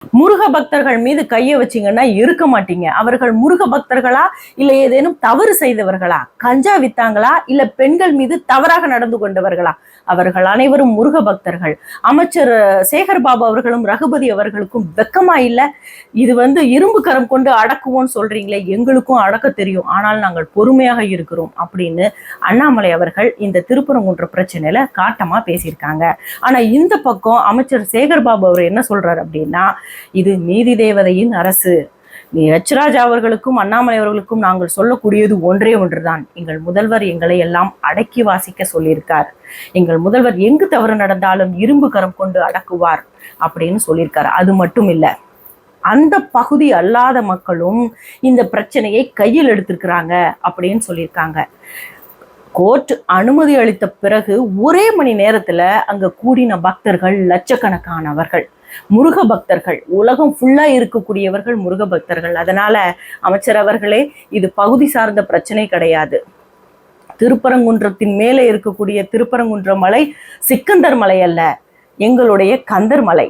முருக பக்தர்கள் மீது கையை வச்சிங்கன்னா இருக்க மாட்டீங்க. அவர்கள் முருக பக்தர்களா இல்ல ஏதேனும் தவறு செய்தவர்களா, கஞ்சா வித்தாங்களா இல்ல பெண்கள் மீது தவறாக நடந்து கொண்டவர்களா? அவர்கள் அனைவரும் முருக பக்தர்கள். அமைச்சர் சேகர் பாபு அவர்களும் ரகுபதி அவர்களுக்கும் வெக்கமா இல்ல? இது இரும்பு கரம் கொண்டு அடக்குவோம்னு சொல்றீங்களே, எங்களுக்கும் அடக்க தெரியும், ஆனால் நாங்கள் பொறுமையாக இருக்கிறோம் அப்படின்னு அண்ணாமலை அவர்கள் இந்த திருப்பரங்குன்ற பிரச்சனையில காட்டமா பேசியிருக்காங்க. ஆனா இந்த பக்கம் அமைச்சர் சேகர் பாபு அவர் என்ன சொல்றாரு அப்படின்னா, இது நீதி தேவதையின் அரசு. எச் ராஜா அவர்களுக்கும் அண்ணாமலை அவர்களுக்கும் நாங்கள் சொல்லக்கூடியது ஒன்றே ஒன்றுதான். எங்கள் முதல்வர் எங்களை எல்லாம் அடக்கி வாசிக்க சொல்லியிருக்கார். எங்கள் முதல்வர் எங்கு தவறு நடந்தாலும் இரும்பு கரம் கொண்டு அடக்குவார் அப்படின்னு சொல்லியிருக்காரு. அது மட்டும் இல்ல, அந்த பகுதி அல்லாத மக்களும் இந்த பிரச்சனையை கையில் எடுத்திருக்கிறாங்க அப்படின்னு சொல்லியிருக்காங்க. கோர்ட் அனுமதி அளித்த பிறகு ஒரே மணி நேரத்துல அங்க கூடின பக்தர்கள் லட்சக்கணக்கானவர்கள் முருக பக்தர்கள். உலகம் ஃபுல்லா இருக்கக்கூடியவர்கள் முருக பக்தர்கள். அதனால அமைச்சர் அவர்களே, இது பகுதி சார்ந்த பிரச்சனை கிடையாது. திருப்பரங்குன்றத்தின் மேலே இருக்கக்கூடிய திருப்பரங்குன்ற மலை சிக்கந்தர் மலை அல்ல, எங்களுடைய கந்தர் மலை.